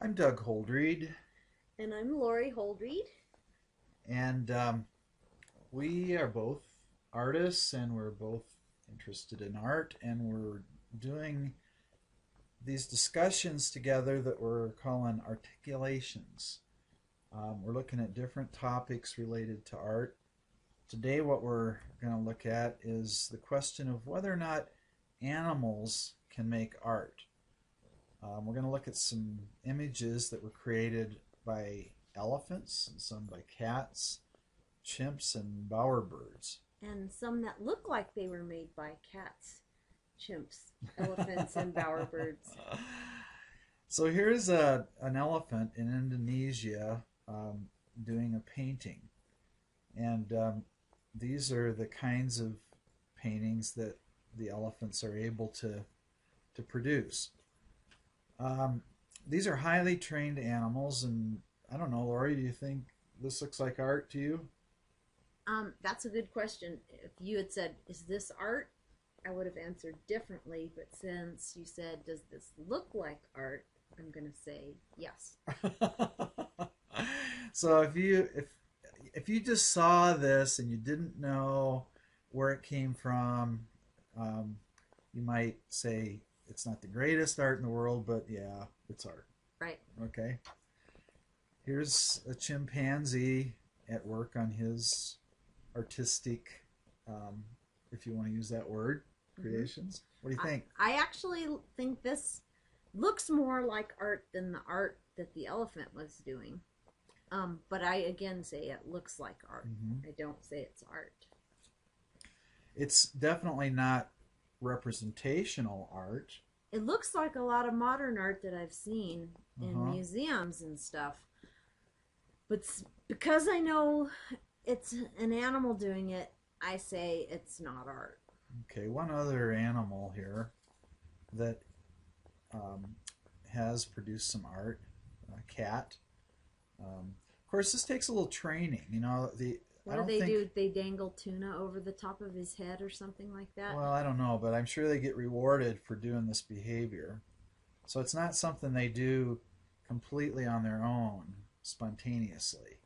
I'm Doug Holdreed, And I'm Lori Holdreed. and we are both artists, and we're both interested in art, and we're doing these discussions together that we're calling articulations. We're looking at different topics related to art. Today, what we're going to look at is the question of whether or not animals can make art. We're going to look at some images that were created by elephants and some by cats, chimps, and bowerbirds. And some that look like they were made by cats, chimps, elephants, and bowerbirds. So here's an elephant in Indonesia doing a painting. And these are the kinds of paintings that the elephants are able to produce. These are highly trained animals, and I don't know, Lori, do you think this looks like art to you? That's a good question. If you had said, "Is this art?" I would have answered differently. But since you said, "Does this look like art?" I'm gonna say yes. So if you just saw this and you didn't know where it came from, um, you might say it's not the greatest art in the world, but yeah, it's art. Right. Okay. Here's a chimpanzee at work on his artistic, um, if you want to use that word, Mm-hmm. creations. What do you think? I actually think this looks more like art than the art that the elephant was doing. But I again say it looks like art. Hmm. I don't say it's art. It's definitely not representational art. It looks like a lot of modern art that I've seen in Uh-huh. museums and stuff. But because I know it's an animal doing it, I say it's not art. Okay, one other animal here that um, has produced some art, a cat. Of course, this takes a little training. I What do don't they think. do? They dangle tuna over the top of his head or something like that? Well, I don't know, but I'm sure they get rewarded for doing this behavior. So it's not something they do completely on their own, spontaneously.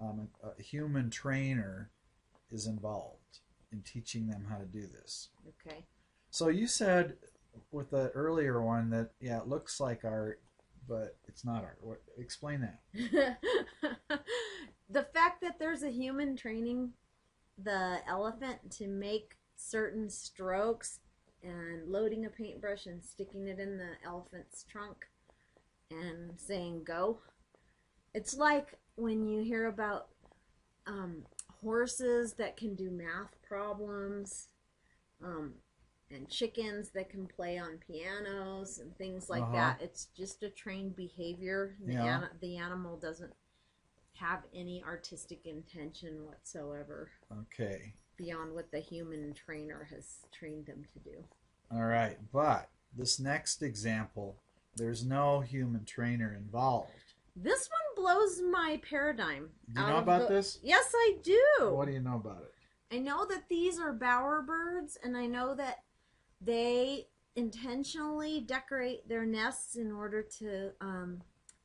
A human trainer is involved in teaching them how to do this. Okay. So you said with the earlier one that yeah, it looks like art, but it's not art. Explain that. The fact that there's a human training the elephant to make certain strokes and loading a paintbrush and sticking it in the elephant's trunk and saying go. It's like when you hear about um, horses that can do math problems, um, and chickens that can play on pianos and things Uh like huh. that. It's just a trained behavior. Yeah. The animal doesn't have any artistic intention whatsoever Okay. beyond what the human trainer has trained them to do. All right. But this next example, there's no human trainer involved. This one blows my paradigm Do you out know of about the. this? Yes, I do. What do you know about it? I know that these are bowerbirds, and I know that they intentionally decorate their nests in order to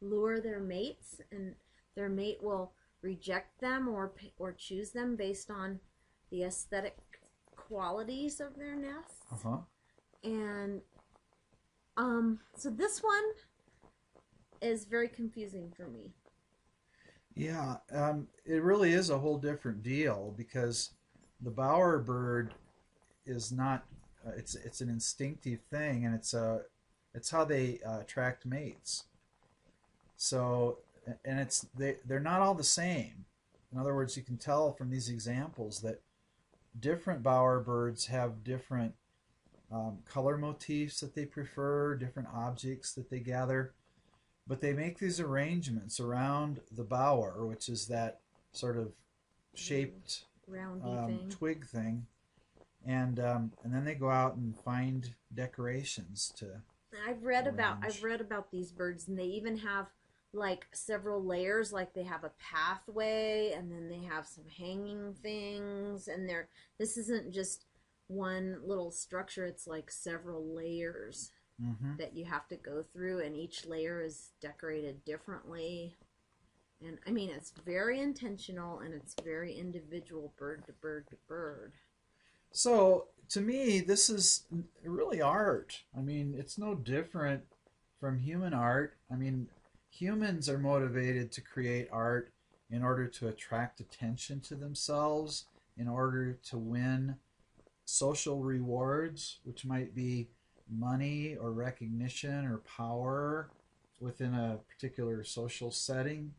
lure their mates, and their mate will reject them or choose them based on the aesthetic qualities of their Uh nests. huh. And so this one is very confusing for me. Yeah. It really is a whole different deal because the bowerbird is not. It's an instinctive thing, and it's how they attract mates. So, and they're not all the same. In other words, you can tell from these examples that different bowerbirds have different color motifs that they prefer, different objects that they gather, but they make these arrangements around the bower, which is that sort of shaped Roundy thing. twig thing, and then they go out and find decorations to I've arrange. read about these birds, and they even have like several layers. Like they have a pathway, and then they have some hanging things, and this isn't just one little structure. It's like several layers. Mm-hmm. that you have to go through, and each layer is decorated differently. And I mean, it's very intentional and it's very individual, bird to bird to bird. So to me, this is really art. I mean, it's no different from human art. I mean, humans are motivated to create art in order to attract attention to themselves, in order to win social rewards, which might be money or recognition or power within a particular social setting,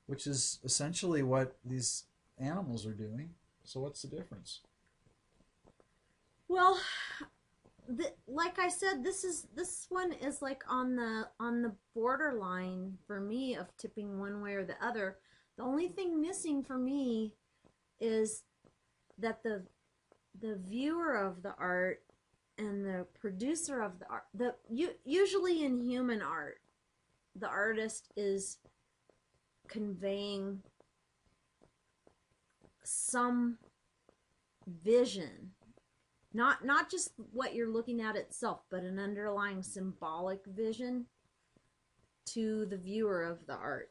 which is essentially what these animals are doing. So, what's the difference? Well, like I said, this one is like on the borderline for me of tipping one way or the other. The only thing missing for me is that the viewer of the art and the producer of the art, usually in human art, the artist is conveying some vision, not just what you're looking at itself, but an underlying symbolic vision to the viewer of the art.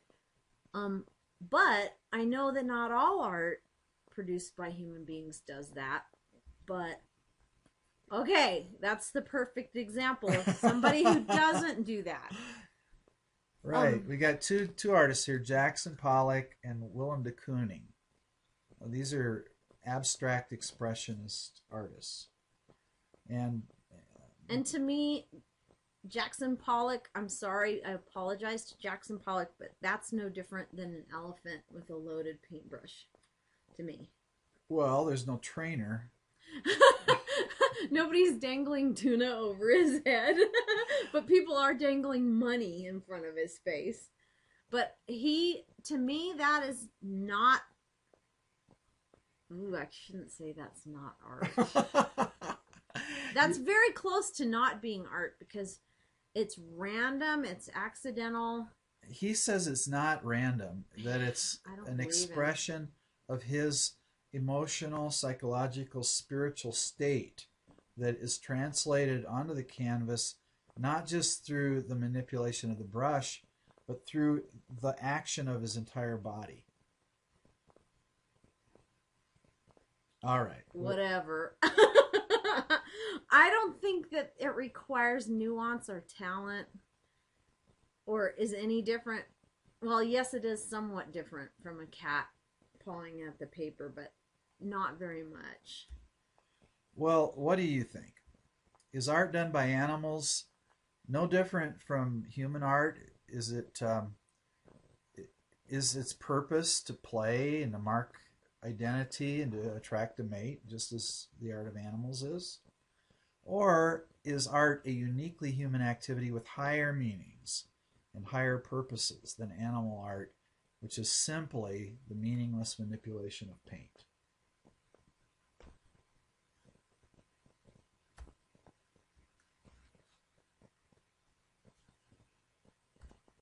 But I know that not all art produced by human beings does that. But okay, that's the perfect example of somebody who doesn't do that. Right. We got two artists here, Jackson Pollock and Willem de Kooning. These are abstract expressionist artists. And And to me, Jackson Pollock, I'm sorry, I apologize to Jackson Pollock, but that's no different than an elephant with a loaded paintbrush to me. well, there's no trainer. Nobody's dangling tuna over his head, but people are dangling money in front of his face. But to me, that is not. Ooh, I shouldn't say that's not art. That's very close to not being art because it's random, it's accidental. He says it's not random, that it's an expression of his emotional, psychological, spiritual state that is translated onto the canvas, not just through the manipulation of the brush, but through the action of his entire body. All right. Whatever. I don't think that it requires nuance or talent or is any different. Well, yes, it is somewhat different from a cat pawing at the paper, but not very much. Well, what do you think? Is art done by animals no different from human art? Is its purpose to play and to mark identity and to attract a mate, just as the art of animals is? Or is art a uniquely human activity with higher meanings and higher purposes than animal art, which is simply the meaningless manipulation of paint?